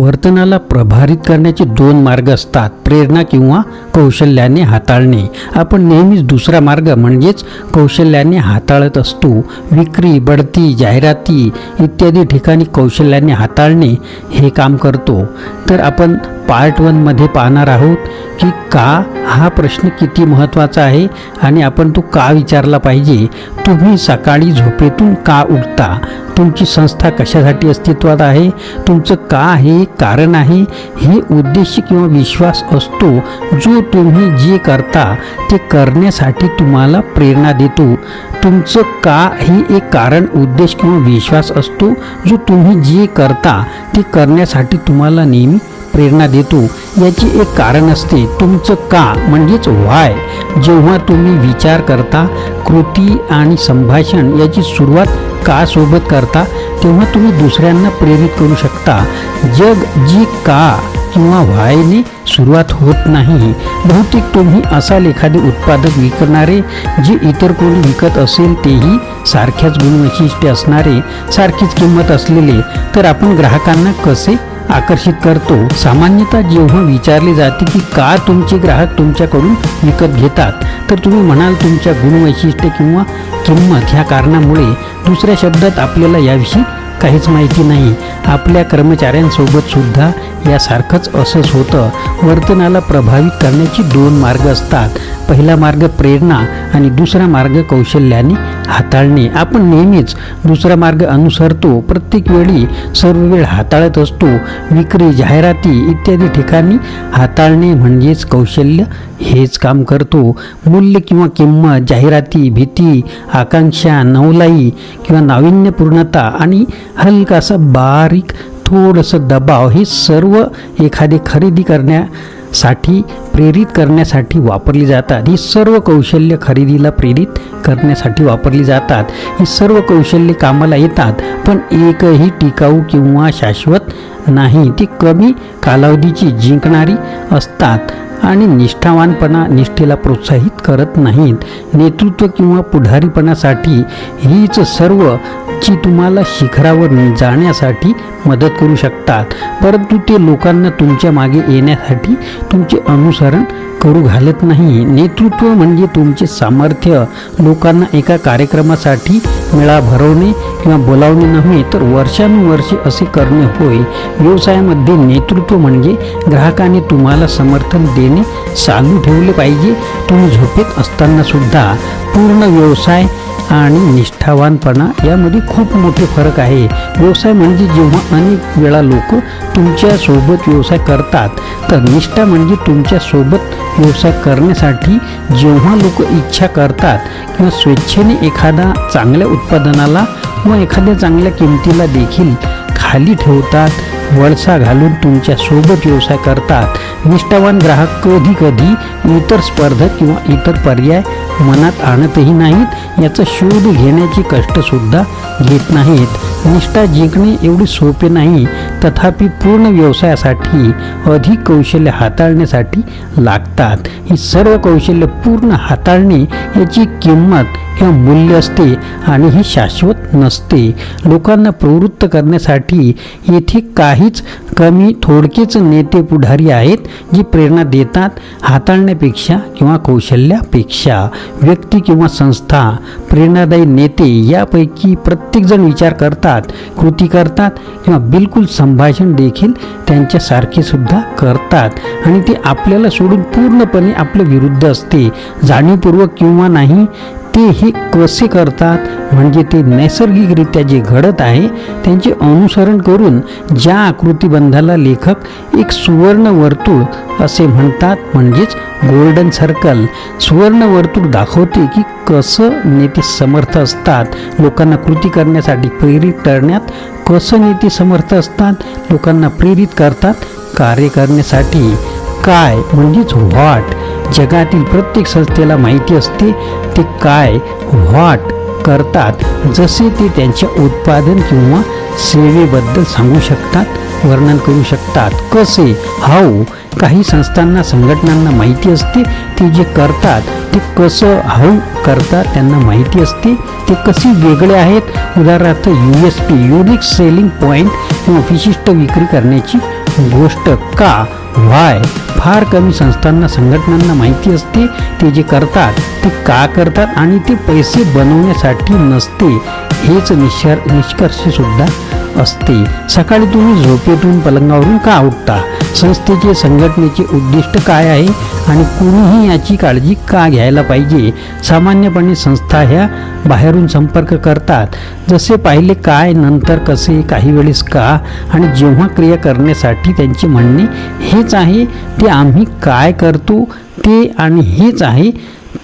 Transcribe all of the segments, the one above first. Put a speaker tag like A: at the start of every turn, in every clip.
A: वर्तनाला प्रभावित करण्याचे दोन मार्ग असतात, प्रेरणा किंवा कौशल्याने हाताळणे. आपण नेहमीच दुसरा मार्ग म्हणजेच कौशल्याने हाताळत असतो. विक्री, बढती, जाहिराती इत्यादी ठिकाणी कौशल्याने हाताळणे हे काम करतो. तर आपण पार्ट 1 मध्ये पाहणार आहोत की का हा प्रश्न किती महत्त्वाचा आहे आणि आपण तो का विचारला पाहिजे. तुम्ही सकाळी झोपेतून का उठता? तुमची संस्था कशासाठी अस्तित्वात आहे? तुमचं का हे कारण आहे. हे उद्देश किंवा विश्वास असतो जो तुम्ही जे करता ते करण्यासाठी तुम्हाला प्रेरणा देतो. तुमचं का हे एक कारण, उद्देश किंवा विश्वास असतो जो तुम्ही जे करता ते करण्यासाठी तुम्हाला नेहमी प्रेरणा देतो. याची एक कारण असते. तुमचं का म्हणजेच व्हाय. जेव्हा तुम्ही विचार करता, कृती आणि संभाषण याची सुरुवात का सोबत करता तेव्हा तुम्ही दुसऱ्यांना प्रेरित करू शकता. जग जी का किंवा व्हायने सुरुवात होत नाही. बहुतेक तुम्ही असाल एखादे उत्पादक विकणारे जे इतर कोणी विकत असेल तेही सारख्याच गुणवैशिष्ट्ये असणारे, सारखीच किंमत असलेले. तर आपण ग्राहकांना कसे आकर्षित करतो? सामान्यतः जेव्हा विचारले जाते की का तुमचे ग्राहक तुमच्याकडून विकत घेतात तर तुम्ही म्हणाल तुमच्या गुणवैशिष्ट्ये किंवा किंमत ह्या कारणामुळे. दुसऱ्या शब्दात आपल्याला याविषयी काहीच माहिती नाही. आपल्या कर्मचाऱ्यांसोबत सुद्धा यासारखंच असंच होतं. वर्तनाला प्रभावित करण्याचे दोन मार्ग असतात. पहिला मार्ग प्रेरणा आणि दुसरा मार्ग कौशल्याने हाताळणे. आपण नेहमीच दुसरा मार्ग अनुसरतो. प्रत्येक वेळी सर्व वेळ हाताळत असतो. विक्री, जाहिराती इत्यादी ठिकाणी हाताळणे म्हणजेच कौशल्य हेच काम करतो. मूल्य किंवा किंमत, जाहिराती, भीती, आकांक्षा, नवलाई किंवा नाविन्यपूर्णता आणि हलकासा बारीक थोडंसं दबाव हे सर्व एखादे खरेदी करण्यासाठी प्रेरित करण्यासाठी वापरली जातात. ही सर्व कौशल्य खरेदीला प्रेरित करण्यासाठी वापरली जातात. ही सर्व कौशल्ये कामाला येतात पण एकही टिकाऊ किंवा शाश्वत नाही. ती कमी कालावधीची जिंकणारी असतात आणि निष्ठावानपणा निष्ठेला प्रोत्साहित करत नाहीत. नेतृत्व किंवा पुढारीपणासाठी हीच सर्व जी तुम्हाला शिखरावर जाण्यासाठी मदत करू शकतात, परंतु ते लोकांना तुमच्या मागे येण्यासाठी तुमचे अनुसरण करू घालत नाही. नेतृत्व म्हणजे तुमचे सामर्थ्य लोकांना एका कार्यक्रमासाठी मेळा भरवणे किंवा बोलावणे नव्हे तर वर्षानुवर्षे असे करणे होय. व्यवसायामध्ये नेतृत्व म्हणजे ग्राहकाने तुम्हाला समर्थन देणे चालू ठेवले पाहिजे. तुम्ही झोपेत असताना सुद्धा. पूर्ण व्यवसाय आणि निष्ठावानपणा यामध्ये खूप मोठे फरक आहे. व्यवसाय म्हणजे जेव्हा अनेक वेळा लोक तुमच्यासोबत व्यवसाय करतात, तर निष्ठा म्हणजे तुमच्यासोबत व्यवसाय करण्यासाठी जेव्हा लोक इच्छा करतात किंवा स्वेच्छेने एखादा चांगल्या उत्पादनाला किंवा एखाद्या चांगल्या किमतीला देखील खाली ठेवतात, वळसा घालून तुमच्यासोबत व्यवसाय करतात. निष्ठावान ग्राहक कधी कधी इतर स्पर्धक किंवा इतर पर्याय मनात आणतही नाहीत. याचा शोध घेण्याचे कष्टसुद्धा घेत नाहीत. निष्ठा जिंकणे एवढे सोपे नाही. तथापि पूर्ण व्यवसायासाठी अधिक कौशल्य हाताळण्यासाठी लागतात. ही सर्व कौशल्य पूर्ण हाताळणे याची किंमत किंवा मूल्य असते आणि हे शाश्वत नसते. लोकांना प्रवृत्त करण्यासाठी येथे काहीच कमी थोडकेच नेते पुढारी आहेत जे प्रेरणा देतात हाताळण्यापेक्षा किंवा कौशल्यापेक्षा. व्यक्ती किंवा संस्था, प्रेरणादायी नेते यापैकी प्रत्येकजण विचार करतात, कृती करतात किंवा बिलकुल संभाषण देखील त्यांच्यासारखे सुद्धा करतात आणि ते आपल्याला सोडून पूर्णपणे आपल्या विरुद्ध असते. जाणीवपूर्वक किंवा नाही ते हे कसे करतात म्हणजे ते नैसर्गिकरित्या जे घडत आहे त्यांचे अनुसरण करून. ज्या आकृतिबंधाला लेखक एक सुवर्ण वर्तुळ असे म्हणतात म्हणजेच गोल्डन सर्कल. सुवर्ण वर्तुळ दाखवते की कसं नेते समर्थ असतात लोकांना कृती करण्यासाठी प्रेरित करण्यात. कसं नेते समर्थ असतात लोकांना प्रेरित करतात कार्य करण्यासाठी. काय म्हणजेच व्हॉट. जगातील प्रत्येक संस्थेला माहिती असते ते काय व्हॉट करतात. जसे ते त्यांच्या उत्पादन किंवा सेवेबद्दल सांगू शकतात, वर्णन करू शकतात. कसे हाऊ. काही संस्थांना संघटनांना माहिती असते ते जे करतात ते कसं हाऊ करतात त्यांना माहिती असते ते कसे वेगळे आहेत. उदाहरणार्थ USP युनिक सेलिंग पॉईंट किंवा विशिष्ट विक्री करण्याची गोष्ट का व्हाय फार कमी संस्थांना संघटनांना माहिती असते. ते जे करतात ते का करतात आणि ते पैसे बनवण्यासाठी नसते हेच निष्कर्ष सुद्धा असते. सकाळी तुम्ही झोपेतून पलंगावरून का उठता, संस्थेचे संघटनेचे उद्दिष्ट काय आहे आणि कुणीही याची काळजी का घ्यायला पाहिजे. सामान्यपणे संस्था ह्या बाहेरून संपर्क करतात, जसे पाहिले काय, नंतर कसे, काही वेळेस का, आणि जेव्हा क्रिया करण्यासाठी त्यांचे म्हणणे हेच आहे ते आम्ही काय करतो ते, आणि हेच आहे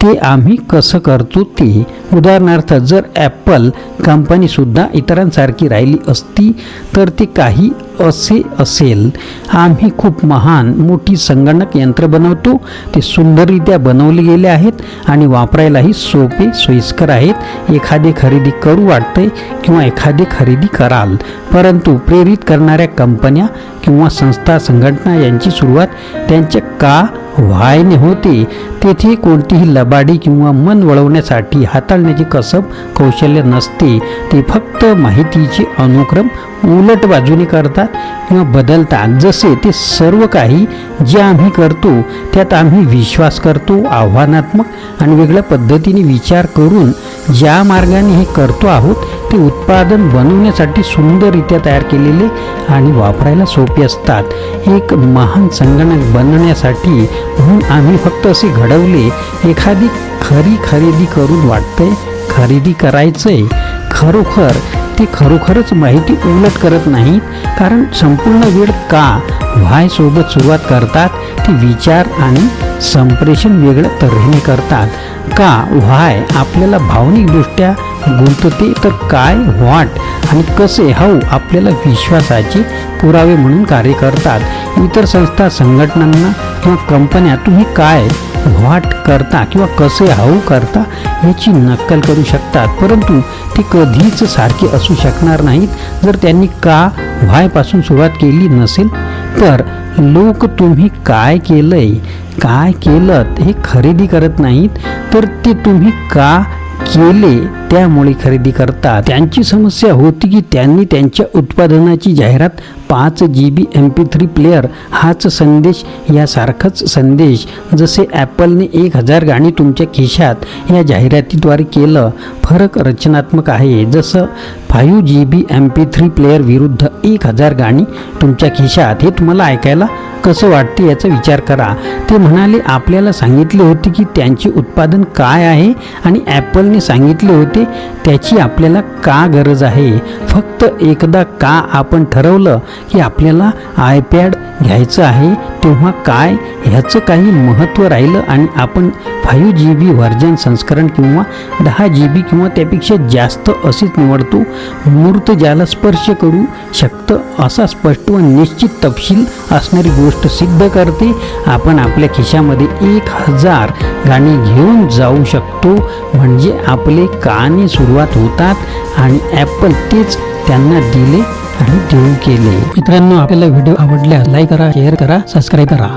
A: ते आम्ही कसं करतो ते. उदाहरणार्थ जर ॲपल कंपनीसुद्धा इतरांसारखी राहिली असती तर ते काही असे असेल, आम्ही खूप महान मोठी संगणक यंत्र बनवतो, ते सुंदररित्या बनवले गेले आहेत आणि वापरायलाही सोपे सोयीस्कर आहेत. एखादे खरेदी करू वाटते किंवा एखादे खरेदी कराल, परंतु प्रेरित करणाऱ्या कंपन्या किंवा संस्था संघटना यांची सुरुवात त्यांच्या का व्हायने होते. तेथे कोणतीही लबाडी किंवा मन वळवण्यासाठी हाताळण्याची कसब कौशल्य नसते. ते फक्त माहितीचे अनुक्रम उलट बाजूने करतात किंवा बदलतात. जसे ते सर्व काही जे आम्ही करतो त्यात आम्ही विश्वास करतो, आव्हानात्मक आणि वेगळ्या पद्धतीने विचार करून ज्या मार्गाने हे करतो आहोत ते उत्पादन बनवण्यासाठी सुंदररित्या तयार केलेले आणि वापरायला सोपे असतात. एक महान संगणक बनण्यासाठी म्हणून आम्ही फक्त असे घडवले. एखादी खरेदी करून वाटते खरेदी करायचंय, खरोखर ते खरोखरच माहिती उलट करत नाहीत, कारण संपूर्ण वेळ का व्हाय सोबत सुरुवात करतात. ते विचार आणि संप्रेषण वेगळ्या तऱ्हेने करतात. का व्हाय आपल्याला भावनिकदृष्ट्या गुंतते, तर काय व्हॉट आणि कसे हाऊ आपल्याला विश्वासाचे पुरावे म्हणून कार्य करतात. इतर संस्था संघटनांना किंवा कंपन्या तुम्ही काय व्हॉट करता किंवा कसे हाऊ करता याची नक्कल करू शकतात, परंतु ते कधीच सारखे असू शकणार नाहीत जर त्यांनी का व्हायपासून सुरुवात केली नसेल तर. लोक तुम्ही काय केलंय, काय केलं हे खरेदी करत नाहीत, तर ते तुम्ही का केले त्यामुळे खरेदी करतात. त्यांची समस्या होती की त्यांनी त्यांच्या उत्पादनाची जाहिरात 5 GB MP3 प्लेअर हाच संदेश, यासारखाच संदेश जसे ॲपलने 1000 गाणी तुमच्या खिशात या जाहिरातीद्वारे केलं. फरक रचनात्मक आहे. जसं 5 GB MP3 प्लेअर विरुद्ध 1000 गाणी तुमच्या खिशात, हे तुम्हाला ऐकायला कसं वाटते याचा विचार करा. ते म्हणाले आपल्याला सांगितले होते की त्यांचे उत्पादन काय आहे आणि ॲपलने सांगितले होते त्याची आपल्याला का गरज आहे. फक्त एकदा का आपण ठरवलं की आपल्याला आयपॅड घ्यायचं आहे तेव्हा काय ह्याचं काही महत्त्व राहिलं आणि आपण 5 GB व्हर्जन संस्करण किंवा 10 GB किंवा त्यापेक्षा जास्त असेच निवडतो. मूर्त ज्याला स्पर्श करू शकतं असा स्पष्ट व निश्चित तपशील असणारी गोष्ट सिद्ध करते. आपण आपल्या खिशामध्ये 1000 गाणी घेऊन जाऊ शकतो, म्हणजे आपले काने सुरुवात होतात आणि ॲपल तेच त्यांना दिले आणि देऊ केले. मित्रांनो, आपल्याला व्हिडिओ आवडल्यास लाईक करा, शेअर करा, सबस्क्राईब करा.